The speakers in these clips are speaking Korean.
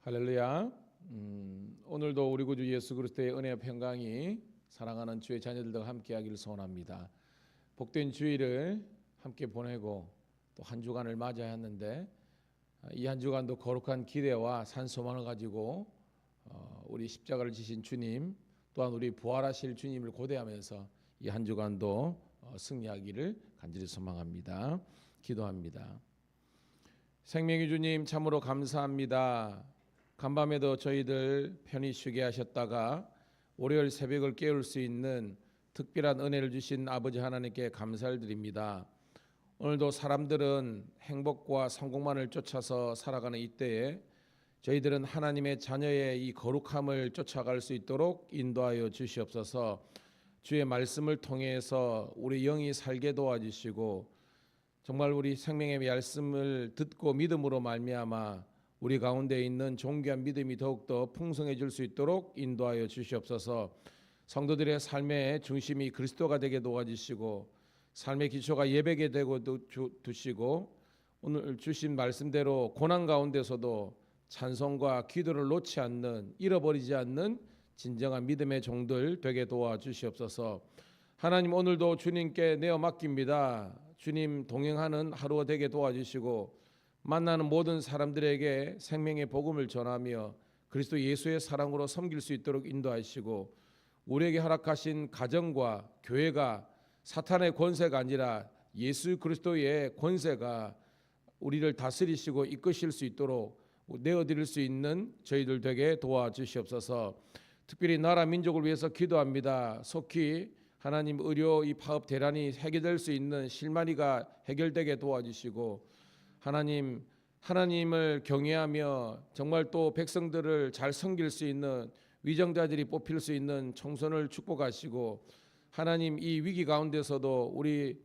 할렐루야. 오늘도 우리 구주 예수 그리스도의 은혜와 평강이 사랑하는 주의 자녀들과 함께하기를 소원합니다. 복된 주일을 함께 보내고 또 한 주간을 맞이하였는데 이 한 주간도 거룩한 기대와 산소망을 가지고 우리 십자가를 지신 주님 또한 우리 부활하실 주님을 고대하면서 이 한 주간도 승리하기를 간절히 소망합니다. 기도합니다. 생명의 주님 참으로 감사합니다. 간밤에도 저희들 편히 쉬게 하셨다가 월요일 새벽을 깨울 수 있는 특별한 은혜를 주신 아버지 하나님께 감사를 드립니다. 오늘도 사람들은 행복과 성공만을 쫓아서 살아가는 이때에 저희들은 하나님의 자녀의 이 거룩함을 쫓아갈 수 있도록 인도하여 주시옵소서. 주의 말씀을 통해서 우리 영이 살게 도와주시고 정말 우리 생명의 말씀을 듣고 믿음으로 말미암아 우리 가운데 있는 존귀한 믿음이 더욱더 풍성해질 수 있도록 인도하여 주시옵소서. 성도들의 삶의 중심이 그리스도가 되게 도와주시고 삶의 기초가 예배게 되고 두시고 오늘 주신 말씀대로 고난 가운데서도 찬송과 기도를 놓지 않는 잃어버리지 않는 진정한 믿음의 종들 되게 도와주시옵소서. 하나님 오늘도 주님께 내어 맡깁니다. 주님 동행하는 하루가 되게 도와주시고 만나는 모든 사람들에게 생명의 복음을 전하며 그리스도 예수의 사랑으로 섬길 수 있도록 인도하시고 우리에게 허락하신 가정과 교회가 사탄의 권세가 아니라 예수 그리스도의 권세가 우리를 다스리시고 이끄실 수 있도록 내어드릴 수 있는 저희들 되게 도와주시옵소서. 특별히 나라 민족을 위해서 기도합니다. 속히 하나님 의료 이 파업 대란이 해결될 수 있는 실마리가 해결되게 도와주시고 하나님을 경외하며 정말 또 백성들을 잘 섬길 수 있는 위정자들이 뽑힐 수 있는 총선을 축복하시고 하나님 이 위기 가운데서도 우리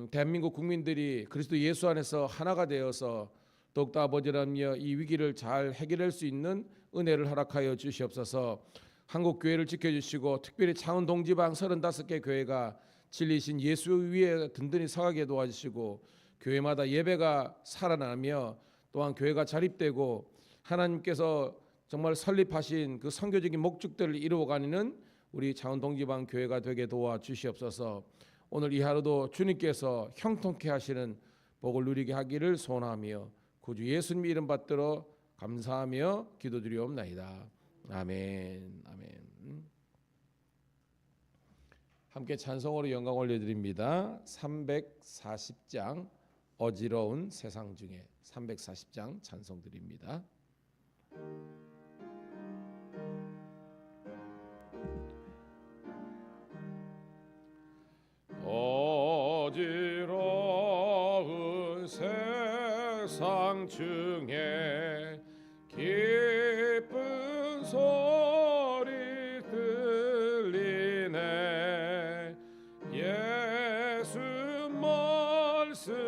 대한민국 국민들이 그리스도 예수 안에서 하나가 되어서 더욱더 아버지라며 이 위기를 잘 해결할 수 있는 은혜를 허락하여 주시옵소서. 한국 교회를 지켜주시고 특별히 창원 동지방 35개 교회가 진리신 예수 위에 든든히 서가게 도와주시고 교회마다 예배가 살아나며 또한 교회가 자립되고 하나님께서 정말 설립하신 그 선교적인 목적들을 이루어가는 우리 창원 동지방 교회가 되게 도와주시옵소서. 오늘 이 하루도 주님께서 형통케 하시는 복을 누리게 하기를 소원하며 구주 예수님 이름 받들어 감사하며 기도드리옵나이다. 아멘. 아멘. 함께 찬송으로 영광 올려드립니다. 340장 어지러운 세상 중에 340장 찬송 드립니다. 어지러운 세상 중에 기쁜 소리 들리네. 예수 말씀하시기를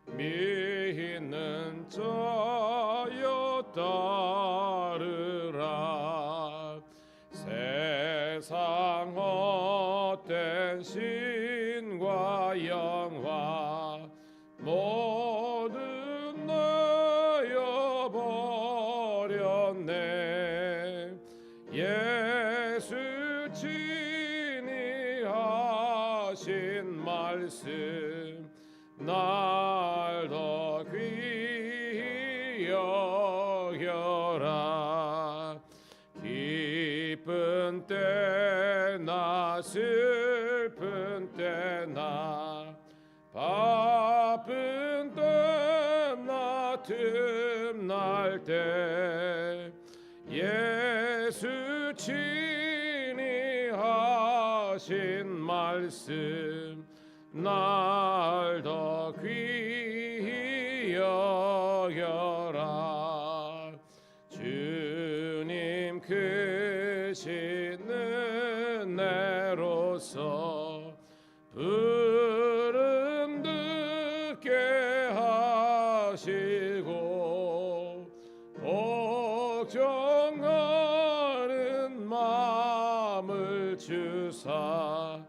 믿는 자여 따르라. 세상 헛된 신과 영화 모두 내어버렸네. 예수 친히 하신 말씀 날 더 귀히 여겨라. 기쁜 때나 슬픈 때나 바쁜 때나 틈날 때 예수 친히 하신 말씀 날 더 귀히 여겨라. 주님 크신 은혜로서 부름 듣게 하시고 복종하는 마음을 주사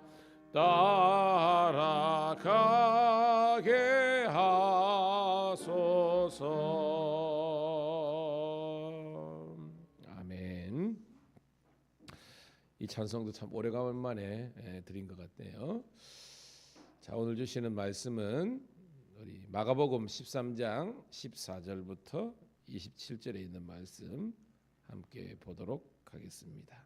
따라가게 하소서. 이 찬송도 참 오래간만에 드린 것 같네요. 자, 오늘 주시는 말씀은 우리 마가복음 13장 14절부터 27절에 있는 말씀 함께 보도록 하겠습니다.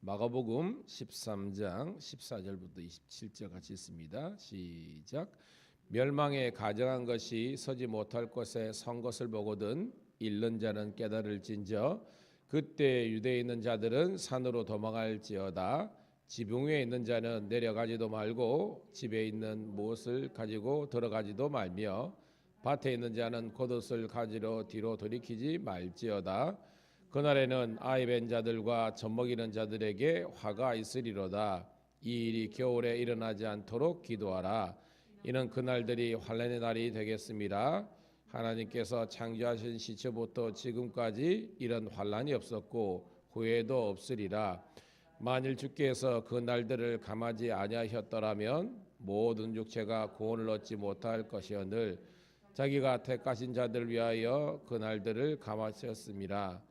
마가복음 13장 14절부터 27절 같이 있습니다. 시작. 멸망에 가정한 것이 서지 못할 곳에 선 것을 보거든 잃는 자는 깨달을진저 그때 유대에 있는 자들은 산으로 도망할지어다. 지붕 위에 있는 자는 내려가지도 말고 집에 있는 무엇을 가지고 들어가지도 말며 밭에 있는 자는 겉옷을 가지러 뒤로 돌이키지 말지어다. 그날에는 아이 뵌 자들과 젖먹이는 자들에게 화가 있으리로다. 이 일이 겨울에 일어나지 않도록 기도하라. 이는 그날들이 환난의 날이 되겠습니다. 하나님께서 창조하신 시초부터 지금까지 이런 환난이 없었고 후에도 없으리라. 만일 주께서 그 날들을 감하지 아니하셨더라면 모든 육체가 구원을 얻지 못할 것이오늘 자기가 택하신 자들을 위하여 그 날들을 감하셨습니다.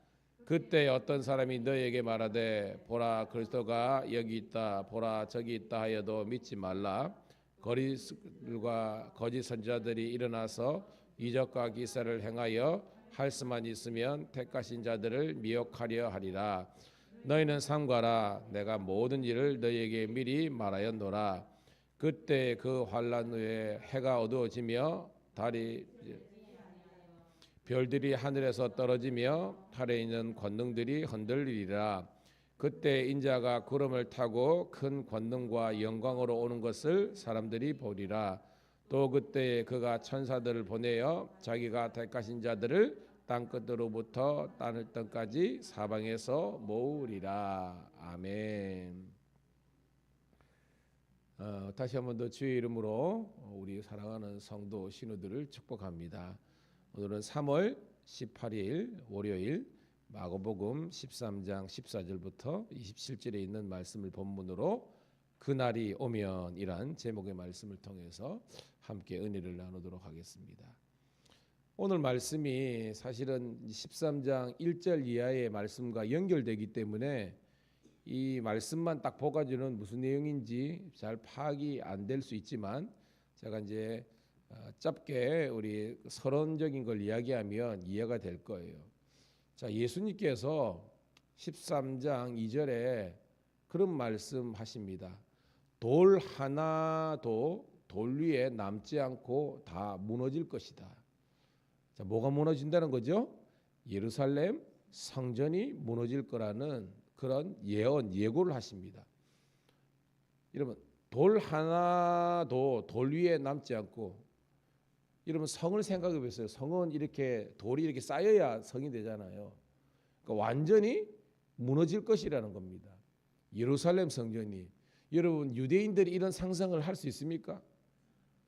그때 어떤 사람이 너에게 말하되 보라 그리스도가 여기 있다 보라 저기 있다 하여도 믿지 말라. 거리들과 거짓 선지자들이 일어나서 이적과 기사를 행하여 할 수만 있으면 택하신 자들을 미혹하려 하리라. 너희는 삼가라. 내가 모든 일을 너희에게 미리 말하였노라. 그때 그 환난 후에 해가 어두워지며 별들이 하늘에서 떨어지며 달에 있는 권능들이 흔들리리라. 그때 인자가 구름을 타고 큰 권능과 영광으로 오는 것을 사람들이 보리라. 또 그때 그가 천사들을 보내어 자기가 택하신 자들을 땅 끝으로부터 땅을 땅까지 사방에서 모으리라. 아멘. 다시 한번 더 주의 이름으로 우리 사랑하는 성도 신우들을 축복합니다. 오늘은 3월 18일 월요일 마가복음 13장 14절부터 27절에 있는 말씀을 본문으로 그날이 오면이란 제목의 말씀을 통해서 함께 은혜를 나누도록 하겠습니다. 오늘 말씀이 사실은 13장 1절 이하의 말씀과 연결되기 때문에 이 말씀만 딱 보가지고는 무슨 내용인지 잘 파악이 안 될 수 있지만 제가 이제 짧게 우리 서론적인 걸 이야기하면 이해가 될 거예요. 자, 예수님께서 13장 2절에 그런 말씀하십니다. 돌 하나도 돌 위에 남지 않고 다 무너질 것이다. 자, 뭐가 무너진다는 거죠? 예루살렘 성전이 무너질 거라는 그런 예고를 하십니다. 여러분, 돌 하나도 돌 위에 남지 않고, 여러분 성을 생각해 보세요. 성은 이렇게 돌이 이렇게 쌓여야 성이 되잖아요. 그러니까 완전히 무너질 것이라는 겁니다. 예루살렘 성전이. 여러분 유대인들이 이런 상상을 할 수 있습니까?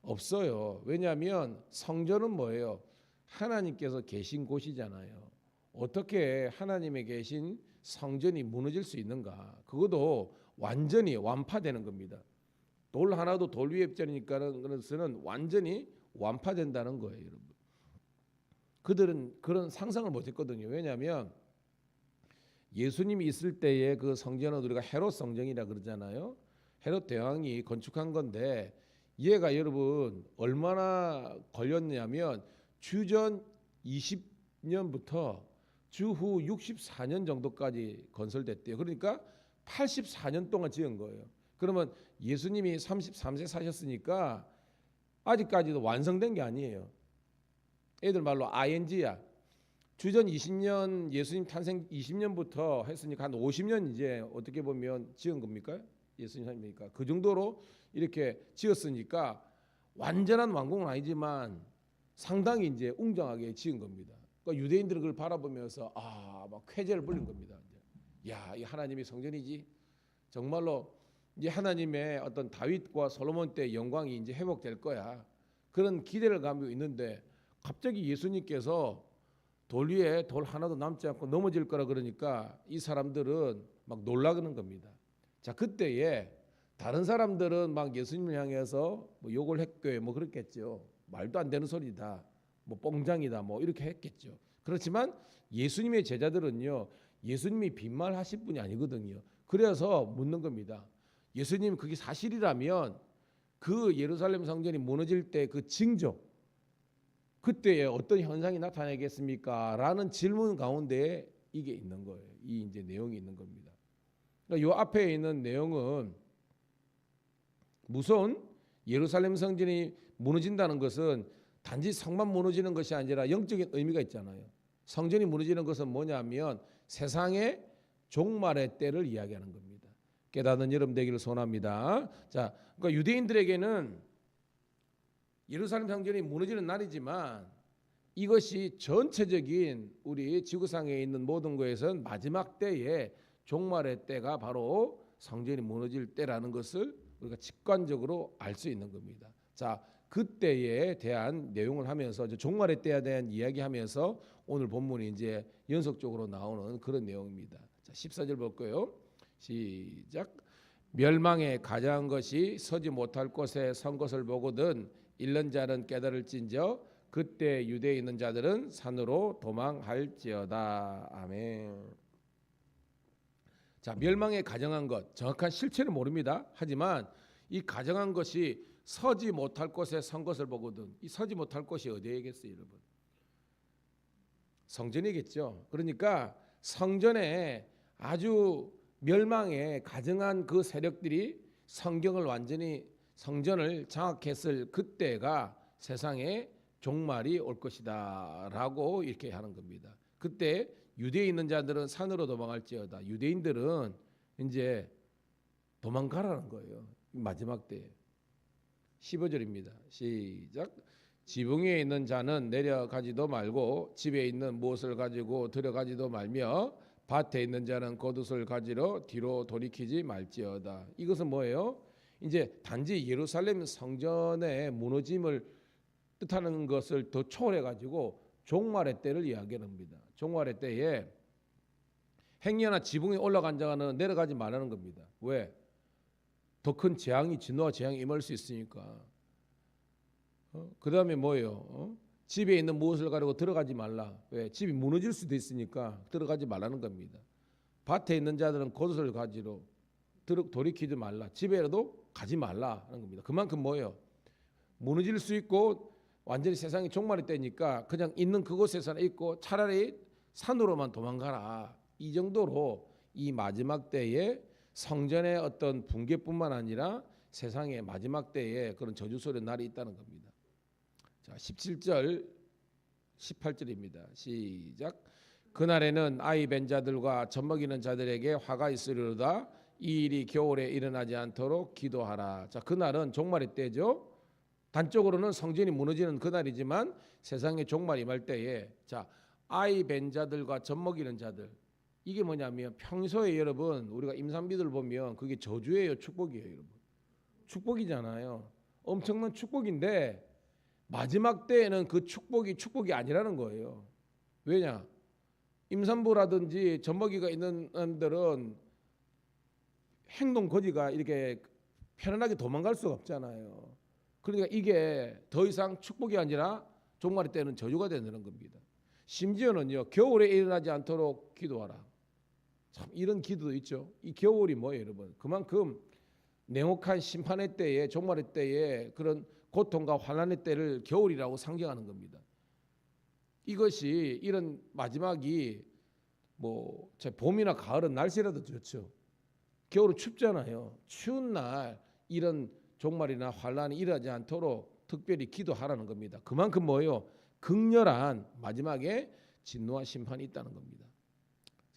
없어요. 왜냐하면 성전은 뭐예요? 하나님께서 계신 곳이잖아요. 어떻게 하나님의 계신 성전이 무너질 수 있는가? 그것도 완전히 완파되는 겁니다. 돌 하나도 돌 위에 입자니까는 그것은 완전히 완파된다는 거예요, 여러분. 그들은 그런 상상을 못했거든요. 왜냐하면 예수님이 있을 때의 그 성전은 우리가 헤롯 성전이라 그러잖아요. 헤롯 대왕이 건축한 건데 얘가 여러분 얼마나 걸렸냐면 주전 20년부터 주후 64년 정도까지 건설됐대요. 그러니까 84년 동안 지은 거예요. 그러면 예수님이 33세 사셨으니까 아직까지도 완성된 게 아니에요. 애들 말로 ING야. 주전 20년 예수님 탄생 20년부터 했으니까 한 50년 이제 어떻게 보면 지은 겁니까? 예수님 삶이니까 그 정도로 이렇게 지었으니까 완전한 완공은 아니지만 상당히 이제 웅장하게 지은 겁니다. 그러니까 유대인들은 그걸 바라보면서 막 쾌재를 부린 겁니다. 야, 이 하나님의 성전이지. 정말로 이제 하나님의 어떤 다윗과 솔로몬 때 영광이 이제 회복될 거야. 그런 기대를 가지고 있는데 갑자기 예수님께서 돌 위에 돌 하나도 남지 않고 넘어질 거라 그러니까 이 사람들은 막 놀라는 겁니다. 자, 그때에 다른 사람들은 막 예수님을 향해서 뭐 욕을 했고요, 뭐 그랬겠죠. 말도 안 되는 소리다, 뭐 뽕장이다, 뭐 이렇게 했겠죠. 그렇지만 예수님의 제자들은요, 예수님이 빈말하실 분이 아니거든요. 그래서 묻는 겁니다. 예수님, 그게 사실이라면 그 예루살렘 성전이 무너질 때 그 징조, 그때에 어떤 현상이 나타나겠습니까? 라는 질문 가운데 이게 있는 거예요. 이 이제 내용이 있는 겁니다. 그러니까 요 앞에 있는 내용은 무서운 예루살렘 성전이 무너진다는 것은 단지 성만 무너지는 것이 아니라 영적인 의미가 있잖아요. 성전이 무너지는 것은 뭐냐면 세상의 종말의 때를 이야기하는 겁니다. 깨닫는 여러분 되기를 소원합니다. 자, 그러니까 유대인들에게는 예루살렘 성전이 무너지는 날이지만 이것이 전체적인 우리 지구상에 있는 모든 것에서는 마지막 때에 종말의 때가 바로 성전이 무너질 때라는 것을 우리가 직관적으로 알 수 있는 겁니다. 자, 그때에 대한 내용을 하면서 종말의 때에 대한 이야기하면서 오늘 본문이 이제 연속적으로 나오는 그런 내용입니다. 자, 14절 볼 거예요. 시작. 멸망에 가장한 것이 서지 못할 곳에 선 것을 보거든 잃는 자는 깨달을진저 그때 유대에 있는 자들은 산으로 도망할지어다. 아멘. 자, 멸망에 가정한 것, 정확한 실체는 모릅니다. 하지만 이 가정한 것이 서지 못할 곳에 선 것을 보거든. 이 서지 못할 곳이 어디에겠어요, 여러분? 성전이겠죠. 그러니까 성전에 아주 멸망에 가정한 그 세력들이 성경을 완전히 성전을 장악했을 그때가 세상에 종말이 올 것이다라고 이렇게 하는 겁니다. 그때 유대에 있는 자들은 산으로 도망할지어다. 유대인들은 이제 도망가라는 거예요. 마지막 때. 15절입니다. 시작. 지붕 위에 있는 자는 내려가지도 말고 집에 있는 무엇을 가지고 들어가지도 말며 밭에 있는 자는 겉옷을 가지러 뒤로 돌이키지 말지어다. 이것은 뭐예요? 이제 단지 예루살렘 성전의 무너짐을 뜻하는 것을 더 초월해 가지고 종말의 때를 이야기합니다. 종말의 때에 행여나 지붕에 올라간 자는 내려가지 말라는 겁니다. 왜? 더 큰 재앙이 진노와 재앙이 임할 수 있으니까. 그 다음에 뭐예요? 집에 있는 무엇을 가지고 들어가지 말라. 왜? 집이 무너질 수도 있으니까 들어가지 말라는 겁니다. 밭에 있는 자들은 겉옷을 가지러 돌이키지 말라. 집에라도 가지 말라는 겁니다. 그만큼 뭐예요? 무너질 수 있고 완전히 세상이 종말이 되니까 그냥 있는 그곳에서는 있고 차라리 산으로만 도망가라. 이 정도로 이 마지막 때에 성전의 어떤 붕괴뿐만 아니라 세상의 마지막 때에 그런 저주소리 날이 있다는 겁니다. 자, 17절 18절입니다. 시작. 그날에는 아이 벤 자들과 젖먹이는 자들에게 화가 있으리로다. 이 일이 겨울에 일어나지 않도록 기도하라. 자, 그날은 종말의 때죠. 단적으로는 성전이 무너지는 그날이지만 세상의 종말이 임할 때에 자, 아이 벤 자들과 젖먹이는 자들, 이게 뭐냐면 평소에 여러분 우리가 임산비들 보면 그게 저주예요, 축복이에요, 여러분? 축복이잖아요. 엄청난 축복인데 마지막 때에는 그 축복이 아니라는 거예요. 왜냐? 임산부라든지 젖먹이가 있는 사람들은 행동 거지가 이렇게 편안하게 도망갈 수가 없잖아요. 그러니까 이게 더 이상 축복이 아니라 종말의 때는 저주가 되는 겁니다. 심지어는요, 겨울에 일어나지 않도록 기도하라. 참 이런 기도도 있죠. 이 겨울이 뭐예요, 여러분? 그만큼 냉혹한 심판의 때에, 종말의 때에 그런 고통과 환난의 때를 겨울이라고 상징하는 겁니다. 이것이 이런 마지막이 뭐 봄이나 가을은 날씨라도 좋죠. 겨울은 춥잖아요. 추운 날 이런 종말이나 환난이 일어나지 않도록 특별히 기도하라는 겁니다. 그만큼 뭐예요? 극렬한 마지막에 진노와 심판이 있다는 겁니다.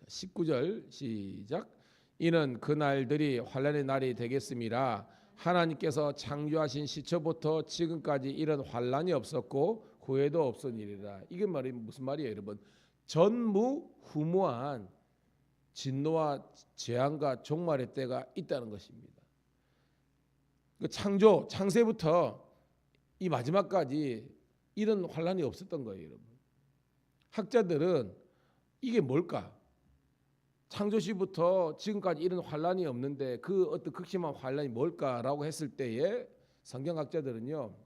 19절 시작. 이는 그 날들이 환난의 날이 되겠음이라. 하나님께서 창조하신 시초부터 지금까지 이런 환난이 없었고 후에도 없으리라. 이게 무슨 말이에요, 여러분? 전무후무한 진노와 재앙과 종말의 때가 있다는 것입니다. 창세부터 이 마지막까지 이런 환난이 없었던 거예요, 여러분. 학자들은 이게 뭘까? 창조시부터 지금까지 이런 환란이 없는데 그 어떤 극심한 환란이 뭘까라고 했을 때에 성경학자들은요,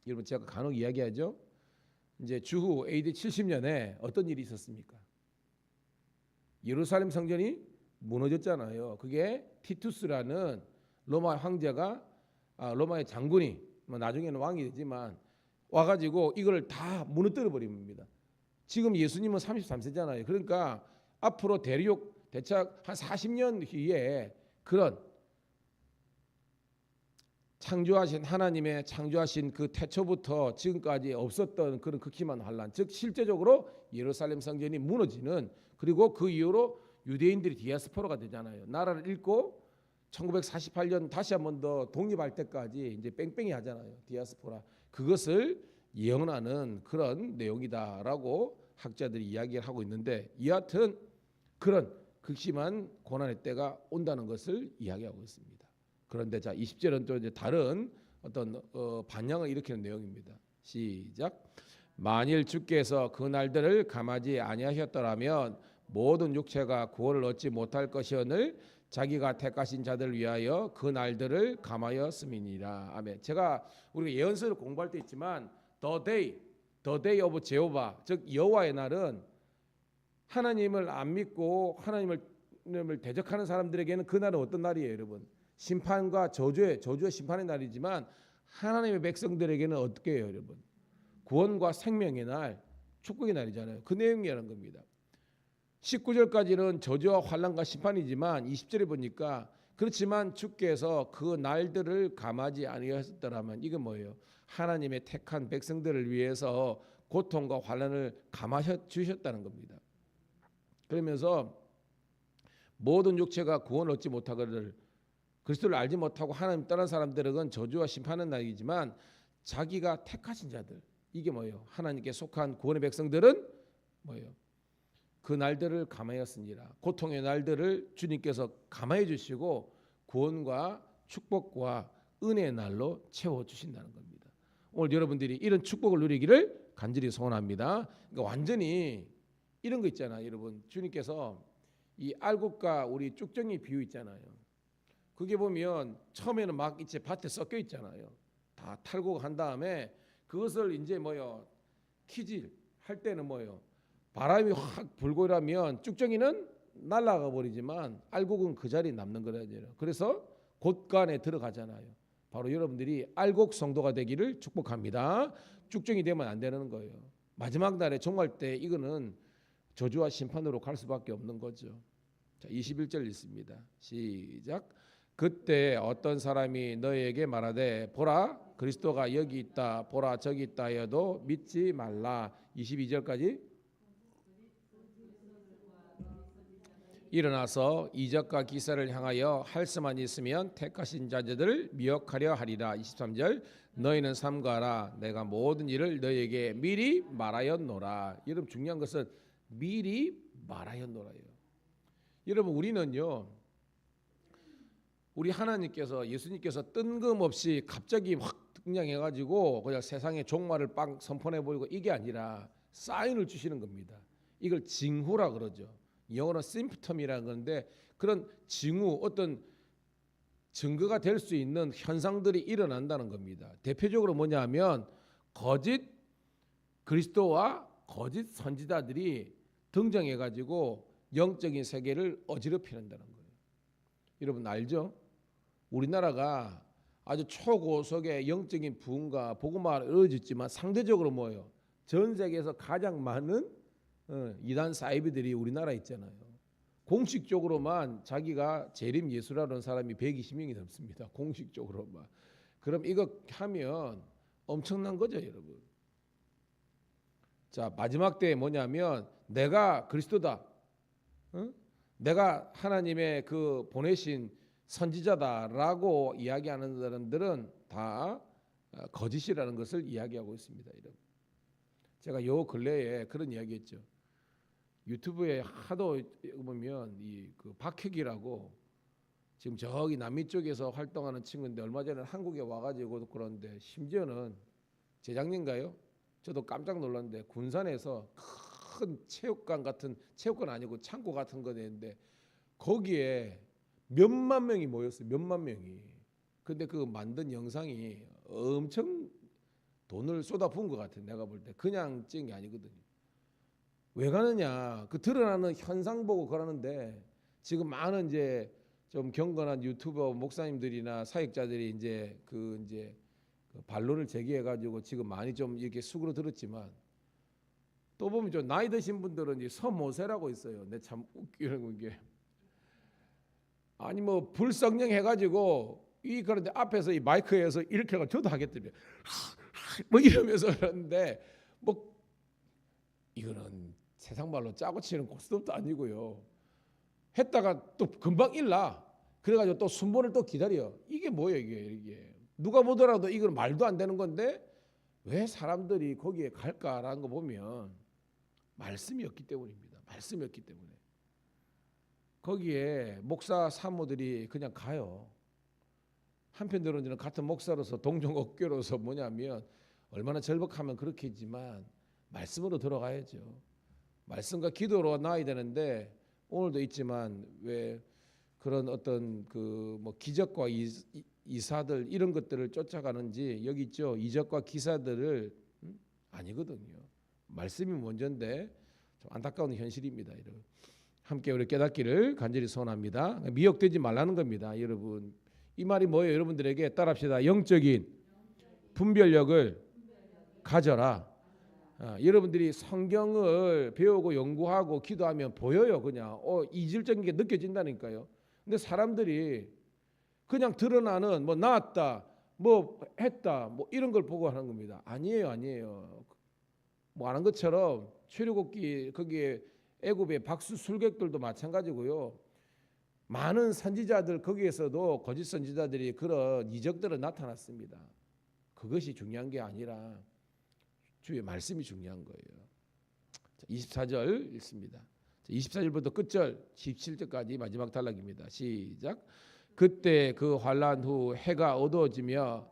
여러분 제가 간혹 이야기하죠. 이제 주후 AD 70년에 어떤 일이 있었습니까? 예루살렘 성전이 무너졌잖아요. 그게 티투스라는 로마 황제가 로마의 장군이 나중에는 왕이 되지만 와가지고 이걸 다 무너뜨려 버립니다. 지금 예수님은 33세잖아요. 그러니까 앞으로 대략 한 40년 뒤에 그런 창조하신 하나님의 창조하신 그 태초부터 지금까지 없었던 그런 극심한 환란, 즉 실제적으로 예루살렘 성전이 무너지는, 그리고 그 이후로 유대인들이 디아스포라가 되잖아요. 나라를 잃고 1948년 다시 한 번 더 독립할 때까지 이제 뺑뺑이 하잖아요. 디아스포라. 그것을 예언하는 그런 내용이다라고 학자들이 이야기를 하고 있는데, 여하튼 그런 극심한 고난의 때가 온다는 것을 이야기하고 있습니다. 그런데 자 20절은 또 이제 다른 어떤 반향을 일으키는 내용입니다. 시작. 만일 주께서 그 날들을 감하지 아니하셨더라면 모든 육체가 구원을 얻지 못할 것이오늘 자기가 택하신 자들을 위하여 그 날들을 감하였음이니라. 아멘. 제가 우리가 예언서를 공부할 때 있지만 the day of Jehovah, 즉 여호와의 날은 하나님을 안 믿고 하나님을 대적하는 사람들에게는 그 날은 어떤 날이에요, 여러분? 심판과 저주의 심판의 날이지만 하나님의 백성들에게는 어떻게 해요, 여러분? 구원과 생명의 날, 축복의 날이잖아요. 그 내용이라는 겁니다. 19절까지는 저주와 환난과 심판이지만 20절에 보니까 그렇지만 주께서 그 날들을 감하지 아니하셨더라면 이건 뭐예요? 하나님의 택한 백성들을 위해서 고통과 환난을 감하셔 주셨다는 겁니다. 그러면서 모든 육체가 구원을 얻지 못하거늘 그리스도를 알지 못하고 하나님 떠난 사람들은 저주와 심판의 날이지만 자기가 택하신 자들, 이게 뭐예요? 하나님께 속한 구원의 백성들은 뭐예요? 그 날들을 감하였으니라. 고통의 날들을 주님께서 감하여 주시고 구원과 축복과 은혜의 날로 채워 주신다는 겁니다. 오늘 여러분들이 이런 축복을 누리기를 간절히 소원합니다. 그러니까 완전히 이런 거 있잖아요, 여러분. 주님께서 이 알곡과 우리 쭉정이 비유 있잖아요. 그게 보면 처음에는 막 이제 밭에 섞여 있잖아요. 다 탈곡 한 다음에 그것을 이제 뭐요? 키질 할 때는 뭐요? 바람이 확 불고 이러면 쭉정이는 날아가 버리지만 알곡은 그 자리에 남는 거라요. 그래서 곳간에 들어가잖아요. 바로 여러분들이 알곡 성도가 되기를 축복합니다. 쭉정이 되면 안 되는 거예요. 마지막 날에 종말 때 이거는 저주와 심판으로 갈 수밖에 없는 거죠. 자, 21절 읽습니다. 시작. 그때 어떤 사람이 너희에게 말하되 보라 그리스도가 여기 있다 보라 저기 있다 하여도 믿지 말라. 22절까지. 일어나서 이적과 기사를 향하여 할 수만 있으면 택하신 자들을 미혹하려 하리라. 23절. 너희는 삼가라 내가 모든 일을 너희에게 미리 말하였노라. 여러분 중요한 것은 미리 말하였노라예요. 여러분 우리는요, 우리 하나님께서 예수님께서 뜬금없이 갑자기 확 등장해가지고 그냥 세상에 종말을 빵 선포해 보이고 이게 아니라 사인을 주시는 겁니다. 이걸 징후라 그러죠. 영어로 심프텀이라는 건데 그런 징후, 어떤 증거가 될 수 있는 현상들이 일어난다는 겁니다. 대표적으로 뭐냐면 거짓 그리스도와 거짓 선지자들이 등장해가지고 영적인 세계를 어지럽히는다는 거예요. 여러분 알죠? 우리나라가 아주 초고속의 영적인 부흥과 복음화가 이루어졌지만 상대적으로 뭐예요? 전 세계에서 가장 많은 이단 사이비들이 우리나라에 있잖아요. 공식적으로만 자기가 재림 예수라는 사람이 120명이 넘습니다. 공식적으로만. 그럼 이거 하면 엄청난 거죠, 여러분. 자, 마지막 때에 뭐냐면 내가 그리스도다. 내가 하나님의 그 보내신 선지자다라고 이야기하는 사람들은 다 거짓이라는 것을 이야기하고 있습니다. 여러분. 제가 요 근래에 그런 이야기했죠. 유튜브에 하도 보면 이 그 박혁이라고 지금 저기 남미 쪽에서 활동하는 친구인데 얼마 전에 한국에 와가지고 그런데 심지어는 재작년인가요? 저도 깜짝 놀랐는데 군산에서 큰 체육관 같은, 체육관 아니고 창고 같은 거 되는데 거기에 몇만 명이 모였어요. 몇만 명이. 근데 그 만든 영상이 엄청 돈을 쏟아부은 것 같아요. 내가 볼 때 그냥 찍은 게 아니거든요. 왜 가느냐? 그 드러나는 현상 보고 그러는데 지금 많은 이제 좀 경건한 유튜버 목사님들이나 사역자들이 이제 그 반론을 제기해 가지고 지금 많이 좀 이렇게 수그러들었지만 또 보면 좀 나이 드신 분들은 이 서모세라고 있어요. 내 참 웃기는 게 아니 뭐 불성령 해가지고 이 그런데 앞에서 이 마이크에서 이렇게 하고 저도 하겠더래요. 뭐 이러면서 그러는데 뭐 이거는 세상 말로 짜고 치는 고스톱도 아니고요. 했다가 또 금방 일나. 그래가지고 또 순번을 또 기다려. 이게 뭐예요 이게. 누가 보더라도 이건 말도 안 되는 건데 왜 사람들이 거기에 갈까라는 거 보면 말씀이 없기 때문입니다. 말씀이 없기 때문에. 거기에 목사 사모들이 그냥 가요. 한편으로는 같은 목사로서 동종업계로서 뭐냐면 얼마나 절박하면 그렇겠지만 말씀으로 들어가야죠. 말씀과 기도로 나와야 되는데 오늘도 있지만 왜 그런 어떤 그 뭐 기적과 이사들 이런 것들을 쫓아가는지 여기 있죠. 이적과 기사들을 아니거든요. 말씀이 먼저인데 좀 안타까운 현실입니다. 여러분. 함께 우리 깨닫기를 간절히 소원합니다. 미혹되지 말라는 겁니다. 여러분. 이 말이 뭐예요? 여러분들에게 따라합시다. 영적인 분별력을 가져라. 여러분들이 성경을 배우고 연구하고 기도하면 보여요. 그냥 이질적인 게 느껴진다니까요. 근데 사람들이 그냥 드러나는 뭐 나왔다, 뭐 했다, 뭐 이런 걸 보고 하는 겁니다. 아니에요. 뭐 아는 것처럼 출애굽기 거기에 애굽의 박수 술객들도 마찬가지고요. 많은 선지자들 거기에서도 거짓 선지자들이 그런 이적들은 나타났습니다. 그것이 중요한 게 아니라 주의 말씀이 중요한 거예요. 24절 읽습니다. 24절부터 끝절 17절까지 마지막 단락입니다. 시작. 그때 그 환란 후 해가 어두워지며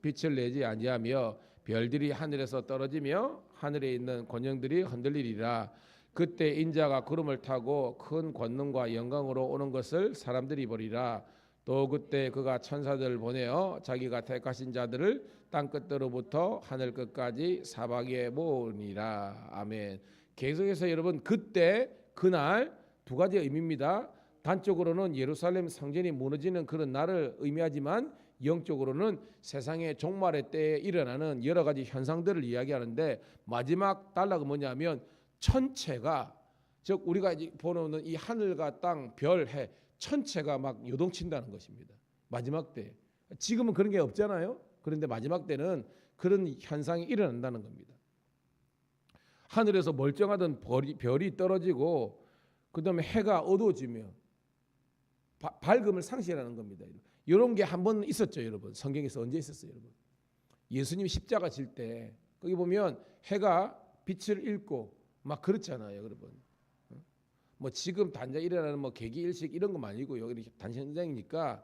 빛을 내지 아니하며 별들이 하늘에서 떨어지며 하늘에 있는 권영들이 흔들리리라. 그때 인자가 구름을 타고 큰 권능과 영광으로 오는 것을 사람들이 보리라. 또 그때 그가 천사들을 보내어 자기가 택하신 자들을 땅 끝으로부터 하늘 끝까지 사방에 모으니라. 아멘. 계속해서 여러분 그때 그날 두 가지 의미입니다. 단적으로는 예루살렘 성전이 무너지는 그런 날을 의미하지만 영적으로는 세상의 종말의 때에 일어나는 여러 가지 현상들을 이야기하는데 마지막 단락은 뭐냐면 천체가 즉 우리가 보는 이 하늘과 땅, 별, 해 천체가 막 요동친다는 것입니다. 마지막 때. 지금은 그런 게 없잖아요. 그런데 마지막 때는 그런 현상이 일어난다는 겁니다. 하늘에서 멀쩡하던 별이 떨어지고 그다음에 해가 어두워지며 밝음을 상실하는 겁니다. 이런 게 한 번 있었죠, 여러분. 성경에서 언제 있었어요, 여러분? 예수님이 십자가 질 때 거기 보면 해가 빛을 잃고 막 그렇잖아요, 여러분. 뭐 지금 단자 일어나는 뭐 계기일식 이런 거 아니고요. 이렇게 단신장이니까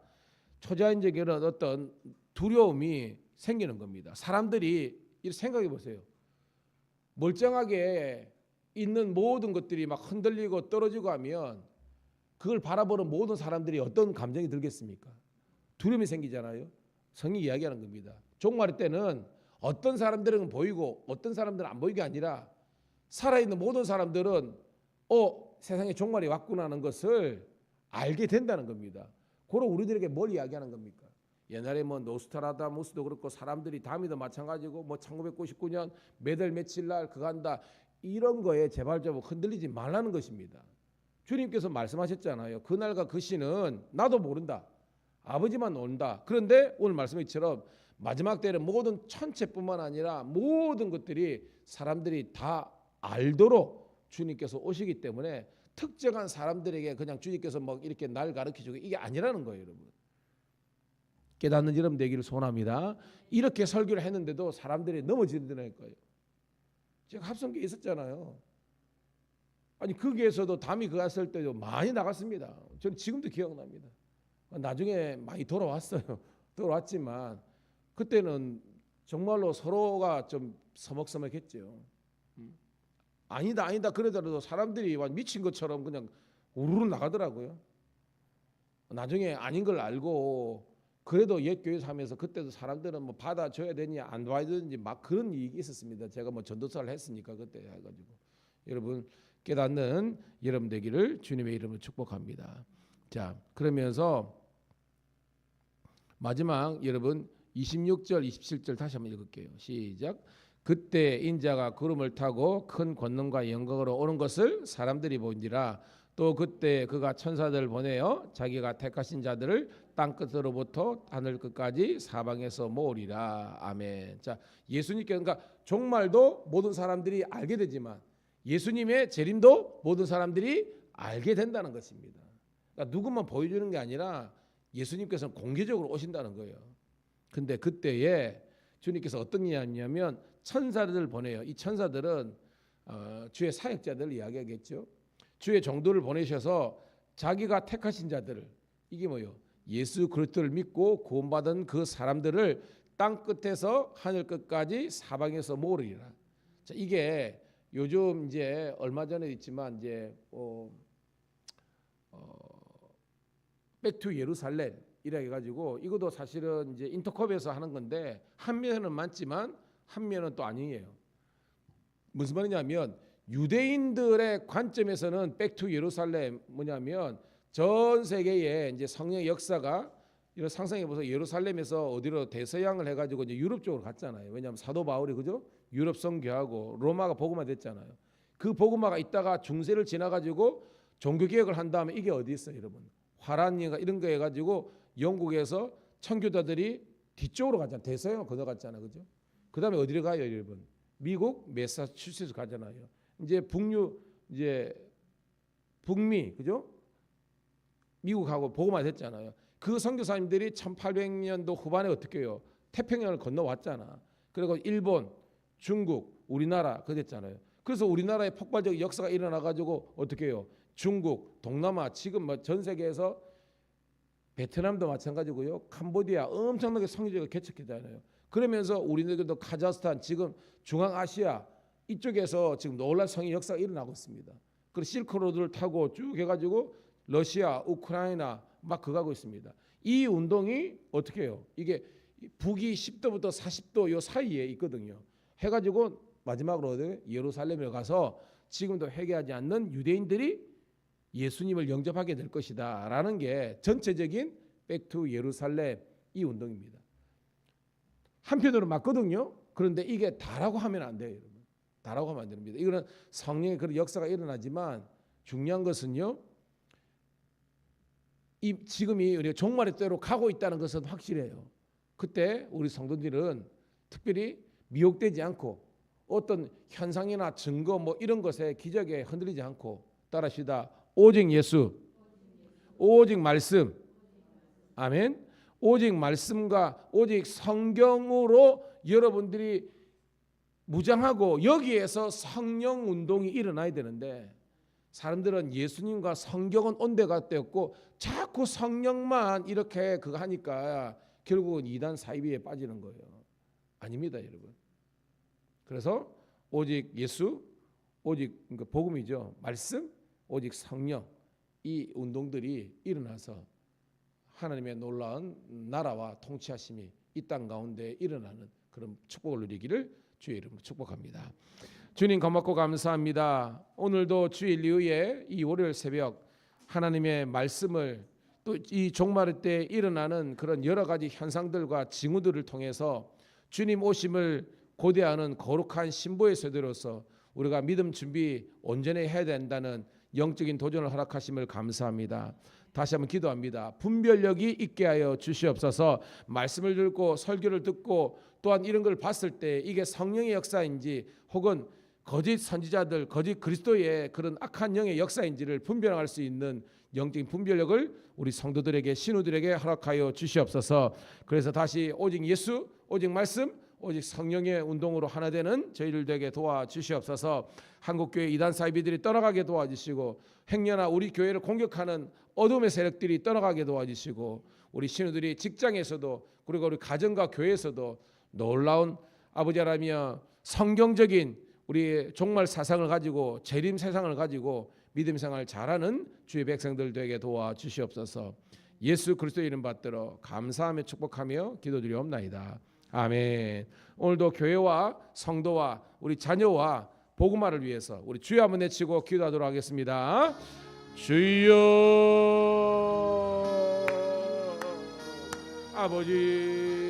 초자연적인 어떤 두려움이 생기는 겁니다. 사람들이 이렇게 생각해 보세요. 멀쩡하게 있는 모든 것들이 막 흔들리고 떨어지고 하면 그걸 바라보는 모든 사람들이 어떤 감정이 들겠습니까? 두려움이 생기잖아요. 성경이 이야기하는 겁니다. 종말의 때는 어떤 사람들은 보이고 어떤 사람들은 안 보이게 아니라 살아있는 모든 사람들은 세상에 종말이 왔구나 하는 것을 알게 된다는 겁니다. 그럼 우리들에게 뭘 이야기하는 겁니까? 옛날에 뭐 노스트라다무스도 그렇고 사람들이 다미도 마찬가지고 뭐 1999년 매달 며칠 날 그거 한다 이런 거에 제발 좀 흔들리지 말라는 것입니다. 주님께서 말씀하셨잖아요. 그날과 그 시는 나도 모른다. 아버지만 온다. 그런데 오늘 말씀처럼 마지막 때는 모든 천체뿐만 아니라 모든 것들이 사람들이 다 알도록 주님께서 오시기 때문에 특정한 사람들에게 그냥 주님께서 막 이렇게 날 가르쳐주고 이게 아니라는 거예요, 여러분. 깨닫는 여러분 되기를 소원합니다. 이렇게 설교를 했는데도 사람들이 넘어지는 거예요. 제가 합성교에 있었잖아요. 아니 거기에서도 담이 그 갔을 때도 많이 나갔습니다. 저는 지금도 기억납니다. 나중에 많이 돌아왔어요. 돌아왔지만 그때는 정말로 서로가 좀 서먹서먹했죠. 아니다 아니다 그러더라도 사람들이 미친 것처럼 그냥 우르르 나가더라고요. 나중에 아닌 걸 알고 그래도 옛 교회에서 하면서 그때도 사람들은 뭐 받아줘야 되니 안 받아주든지 막 그런 얘기 있었습니다. 제가 뭐 전도사를 했으니까 그때 해가지고 여러분 깨닫는 여러분 되기를 주님의 이름으로 축복합니다. 자, 그러면서 마지막 여러분 26절 27절 다시 한번 읽을게요. 시작. 그때 인자가 구름을 타고 큰 권능과 영광으로 오는 것을 사람들이 보니라. 또 그때 그가 천사들을 보내어 자기가 택하신 자들을 땅 끝으로부터 하늘 끝까지 사방에서 모으리라. 아멘. 자, 예수님께 그러니까 종말도 모든 사람들이 알게 되지만 예수님의 재림도 모든 사람들이 알게 된다는 것입니다. 그러니까 누구만 보여주는 게 아니라 예수님께서는 공개적으로 오신다는 거예요. 근데 그때에 주님께서 어떤 이야기냐면 천사들을 보내요. 이 천사들은 주의 사역자들을 이야기하겠죠. 주의 종들을 보내셔서 자기가 택하신 자들을, 이게 뭐요? 예수 그리스도를 믿고 구원받은 그 사람들을 땅 끝에서 하늘 끝까지 사방에서 모으리라. 자, 이게 요즘 이제 얼마 전에 있지만 이제 백투 예루살렘 이래 가지고 이것도 사실은 이제 인터컵에서 하는 건데 한 면은 맞지만 한 면은 또 아니에요. 무슨 말이냐면 유대인들의 관점에서는 백투 예루살렘 뭐냐면 전 세계에 이제 성령의 역사가 이런 상상해 보세요. 예루살렘에서 어디로 대서양을 해가지고 이제 유럽 쪽으로 갔잖아요. 왜냐하면 사도 바울이 그죠? 유럽 선교하고 로마가 복음화 됐잖아요. 그 복음화가 있다가 중세를 지나가지고 종교 개혁을 한 다음에 이게 어디 있어요, 여러분? 화란인가 이런 거 해가지고 영국에서 청교도들이 뒤쪽으로 갔잖아요. 대서양 건너갔잖아요, 그죠? 그 다음에 어디로 가요, 여러분? 미국 매사추세츠 가잖아요. 이제 북미 그죠? 미국하고 복음화 됐잖아요. 그 선교사님들이 1800년도 후반에 어떻게 해요? 태평양을 건너왔잖아. 그리고 일본, 중국, 우리나라 그랬잖아요. 그래서 우리나라에 폭발적 역사가 일어나 가지고 어떻게 해요? 중국, 동남아 지금 뭐 전 세계에서 베트남도 마찬가지고요. 캄보디아 엄청나게 성교제가 개척했잖아요. 그러면서 우리들도 카자흐스탄 지금 중앙아시아 이쪽에서 지금 놀라운 성의 역사가 일어나고 있습니다. 그리고 실크로드를 타고 쭉 해가지고 러시아, 우크라이나 막 그가고 있습니다. 이 운동이 어떻게 해요? 이게 북위 10도부터 40도 요 사이에 있거든요. 해가지고 마지막으로 어디 예루살렘에 가서 지금도 회개하지 않는 유대인들이 예수님을 영접하게 될 것이다라는 게 전체적인 백투 예루살렘 이 운동입니다. 한편으로 맞거든요. 그런데 이게 다라고 하면 안 돼요, 여러분. 다라고 하면 안 됩니다. 이거는 성령의 그런 역사가 일어나지만 중요한 것은요. 지금이 우리가 종말의 때로 가고 있다는 것은 확실해요. 그때 우리 성도들은 특별히 미혹되지 않고 어떤 현상이나 증거 뭐 이런 것에 기적에 흔들리지 않고 따라시다 오직 예수, 오직 말씀, 아멘. 오직 말씀과 오직 성경으로 여러분들이 무장하고 여기에서 성령 운동이 일어나야 되는데 사람들은 예수님과 성경은 온데가 되었고 자꾸 성령만 이렇게 그거 하니까 결국은 이단 사이비에 빠지는 거예요. 아닙니다, 여러분. 그래서 오직 예수, 오직 그러니까 복음이죠. 말씀, 오직 성령 이 운동들이 일어나서 하나님의 놀라운 나라와 통치하심이 이 땅 가운데 일어나는 그런 축복을 누리기를 주의 이름으로 축복합니다. 주님 고맙고 감사합니다. 오늘도 주일 이후에 이 월요일 새벽 하나님의 말씀을 또 이 종말 때 일어나는 그런 여러 가지 현상들과 징후들을 통해서 주님 오심을 고대하는 거룩한 신부의 세대로서 우리가 믿음 준비 온전히 해야 된다는 영적인 도전을 허락하심을 감사합니다. 다시 한번 기도합니다. 분별력이 있게 하여 주시옵소서. 말씀을 듣고 설교를 듣고 또한 이런 걸 봤을 때 이게 성령의 역사인지 혹은 거짓 선지자들, 거짓 그리스도의 그런 악한 영의 역사인지를 분별할 수 있는 영적인 분별력을 우리 성도들에게 신우들에게 허락하여 주시옵소서. 그래서 다시 오직 예수, 오직 말씀, 오직 성령의 운동으로 하나 되는 저희들 되게 도와주시옵소서. 한국교회 이단 사이비들이 떠나가게 도와주시고 행여나 우리 교회를 공격하는 어둠의 세력들이 떠나가게 도와주시고 우리 신우들이 직장에서도 그리고 우리 가정과 교회에서도 놀라운 아버지 하나님이여 성경적인 우리 종말 사상을 가지고 재림 세상을 가지고 믿음 생활 잘하는 주의 백성들 되게 도와주시옵소서. 예수 그리스도의 이름 받들어 감사하며 축복하며 기도드리옵나이다. 아멘. 오늘도 교회와 성도와 우리 자녀와 복음화를 위해서 우리 주여 한번 외치고 기도하도록 하겠습니다. 주여. 아버지